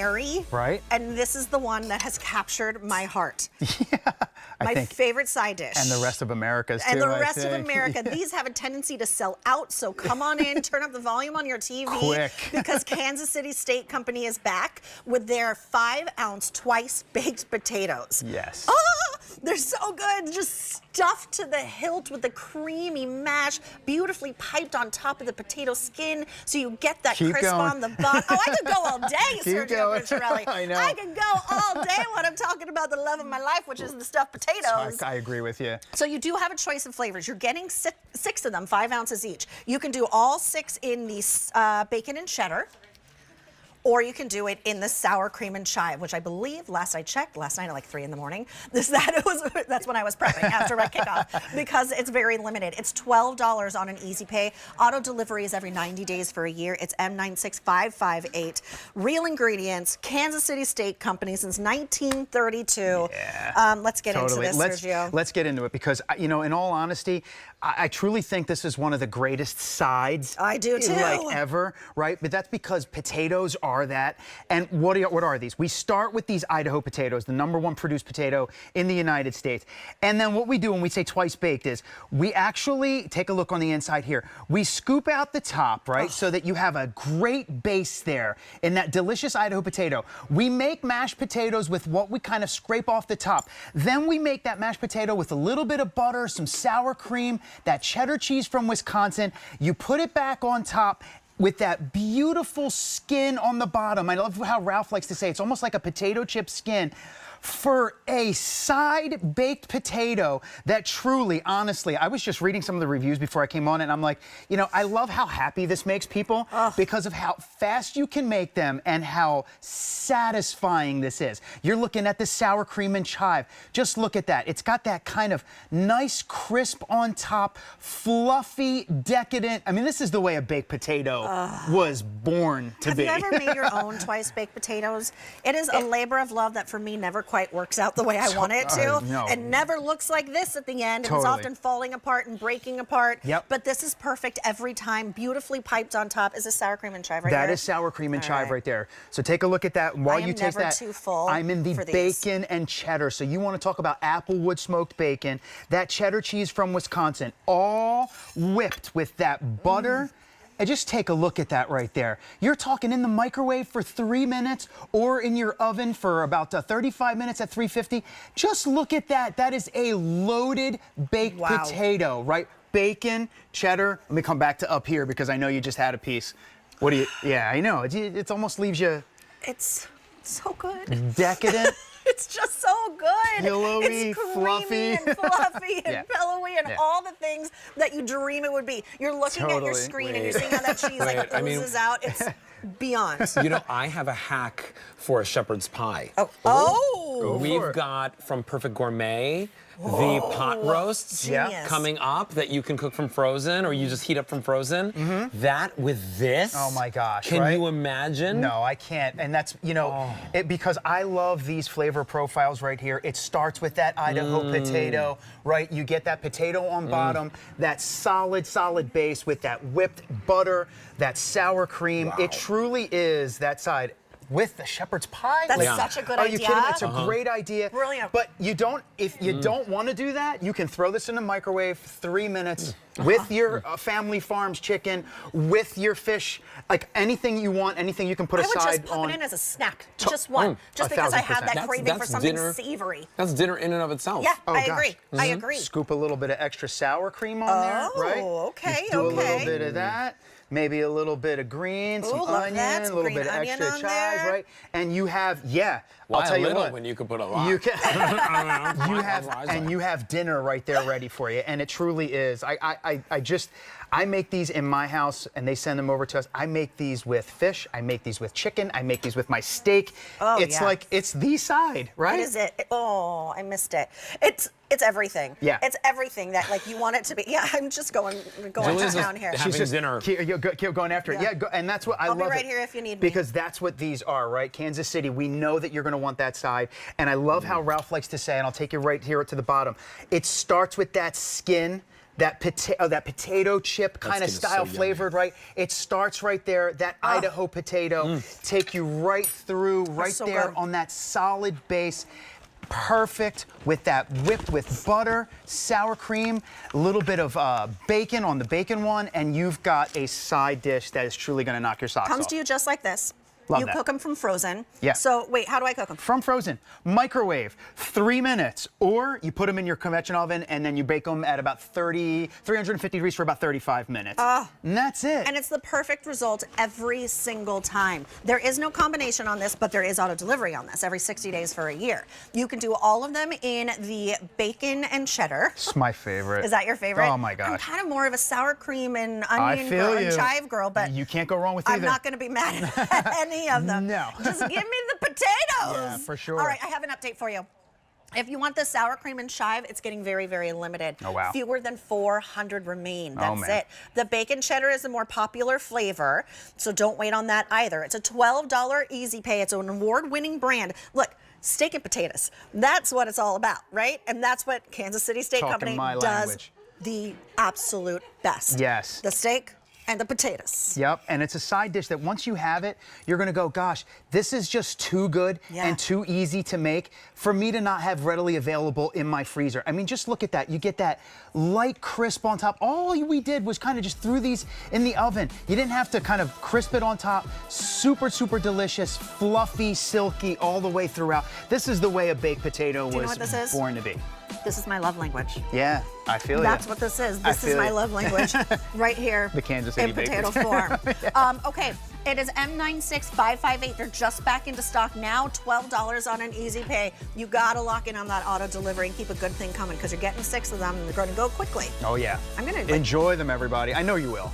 Mary. Right. And this is the one that has captured my heart. Yeah, My favorite side dish. And the rest of America's too, And the I rest of think. America. These have a tendency to sell out, so come on in, turn up the volume on your TV. Quick. Because Kansas City Steak Company is back with their 5-ounce twice-baked potatoes. Yes. Oh, they're so good. Just stuffed to the hilt with the creamy mash, beautifully piped on top of the potato skin, so you get that Keep crisp going. on the bottom. Oh, I could go all day, Keep Sergio going. Bertarelli. I know. I could go all day when I'm talking about the love of my life, which is the stuffed potatoes. I agree with you. So you do have a choice of flavors. You're getting six of them, 5 ounces each. You can do all 6 in the bacon and cheddar, or you can do it in the sour cream and chive, which I believe, last I checked, last night at like 3 in the morning, that's when I was prepping after my kickoff, because it's very limited. It's $12 on an easy pay. Auto delivery is every 90 days for a year. It's M96558. Real ingredients, Kansas City Steak Company since 1932. Yeah. Let's get into this, Sergio. Let's get into it, because, you know, in all honesty, I truly think this is one of the greatest sides. I do too. Like ever, right? But that's because potatoes are that. And what are these? We start with these Idaho potatoes, the #1 produced potato in the United States. And then what we do when we say twice baked is we actually take a look on the inside here. We scoop out the top, right? So that you have a great base there in that delicious Idaho potato. We make mashed potatoes with what we kind of scrape off the top. Then we make that mashed potato with a little bit of butter, some sour cream, that cheddar cheese from Wisconsin. You put it back on top with that beautiful skin on the bottom. I love how Ralph likes to say it's almost like a potato chip skin. For a side baked potato that truly, honestly, I was just reading some of the reviews before I came on, and I'm like, you know, I love how happy this makes people because of how fast you can make them and how satisfying this is. You're looking at the sour cream and chive. Just look at that. It's got that kind of nice crisp on top, fluffy, decadent. I mean, this is the way a baked potato was born to be. Have you ever made your own twice baked potatoes? It is a labor of love that for me never quite works out the way I want it to. No. It never looks like this at the end. Totally. It's often falling apart and breaking apart. Yep. But this is perfect every time. Beautifully piped on top. Is this sour cream and chive right there? That is sour cream and chive right there. So take a look at that. While you taste that, I am never too full I'm in the for these. bacon and cheddar. So you want to talk about applewood smoked bacon, that cheddar cheese from Wisconsin, all whipped with that butter. And just take a look at that right there. You're talking in the microwave for 3 minutes or in your oven for about 35 minutes at 350. Just look at that. That is a loaded baked potato, right? Bacon, cheddar. Let me come back to up here because I know you just had a piece. What do you, yeah, I know. It almost leaves you. It's so good. Decadent. It's just so good. Pillowy, it's creamy fluffy. and fluffy and Yeah. pillowy and Yeah. all the things that you dream it would be. You're looking at your screen and you're seeing how that cheese like oozes out. It's beyond. You know, I have a hack for a shepherd's pie. We've got from Perfect Gourmet the pot roasts coming up that you can cook from frozen or you just heat up from frozen. That with this. Oh my gosh. Can you imagine? No, I can't. And that's, you know, because I love these flavor profiles right here. It starts with that Idaho potato, right? You get that potato on bottom, that solid base with that whipped butter, that sour cream. It truly is that side. With the shepherd's pie? That's such a good idea. Are you kidding me? It's a great idea. Brilliant. But you don't, if you don't want to do that, you can throw this in the microwave 3 minutes with your Family Farms chicken, with your fish, like anything you want, anything you can put aside on. I would just pop it in as a snack, just one, just because I have that craving for something savory. That's dinner in and of itself. Yeah, I agree. I agree. Scoop a little bit of extra sour cream on there, right? Oh, okay, Just do a little bit of that. Maybe a little bit of green, some onion, a little bit of extra chives, right? And you have, I'll tell you what. When you could put a lot. You can. you have dinner right there ready for you, and it truly is. I make these in my house, and they send them over to us. I make these with fish. I make these with chicken. I make these with my steak. Oh, it's like it's the side, right? What is it? Oh, I missed it. It's everything. Yeah. It's everything that like you want it to be. Yeah, I'm just going to town here. She's just dinner. Keep going after it. Yeah, and that's what I love. I'll be right here if you need me. Because that's what these are, right? Kansas City, we know that you're going to want that side. And I love how Ralph likes to say, and I'll take you right here to the bottom. It starts with that skin, that potato chip kind of skin is style so yummy. flavored, right? It starts right there. That Idaho potato take you right through, right so there good. on that solid base. Perfect with that whipped with butter, sour cream, a little bit of bacon on the bacon one, and you've got a side dish that is truly going to knock your socks off. Comes to you just like this. Love you that. cook them from frozen. Yeah. So wait, how do I cook them? From frozen, microwave, 3 minutes, or you put them in your convection oven and then you bake them at about 350 degrees for about 35 minutes. And that's it. And it's the perfect result every single time. There is no combination on this, but there is auto delivery on this every 60 days for a year. You can do all of them in the bacon and cheddar. It's my favorite. Is that your favorite? Oh my I'm gosh. kind of more of a sour cream and onion feel girl and you. chive girl, but You can't go wrong with I'm either. not going to be mad at any of them. No. Just give me the potatoes. Yeah, for sure. All right, I have an update for you. If you want the sour cream and chive, it's getting very, very limited. Oh, wow. Fewer than 400 remain. That's man. it. The bacon cheddar is the more popular flavor, so don't wait on that either. It's a $12 easy pay. It's an award-winning brand. Look, steak and potatoes. That's what it's all about, right? And that's what Kansas City Steak Talking Company my does language. the absolute best. Yes. The steak and the potatoes. Yep, and it's a side dish that once you have it, you're gonna go, gosh, this is just too good Yeah. and too easy to make for me to not have readily available in my freezer. I mean, just look at that. You get that light crisp on top. All we did was kind of just threw these in the oven. You didn't have to kind of crisp it on top. Super, super delicious, fluffy, silky all the way throughout. This is the way a baked potato you know was what this is? born to be. This is my love language. Yeah, I feel you. That's what this is. This is feel my you. love language right here. The Kansas City in baked potato potato. form. Okay, it is M96558. They're just back into stock now. $12 on an easy pay. You gotta lock in on that auto delivery and keep a good thing coming because you're getting 6 of them and they're going to go quickly. Oh yeah. I'm gonna enjoy them, everybody. I know you will.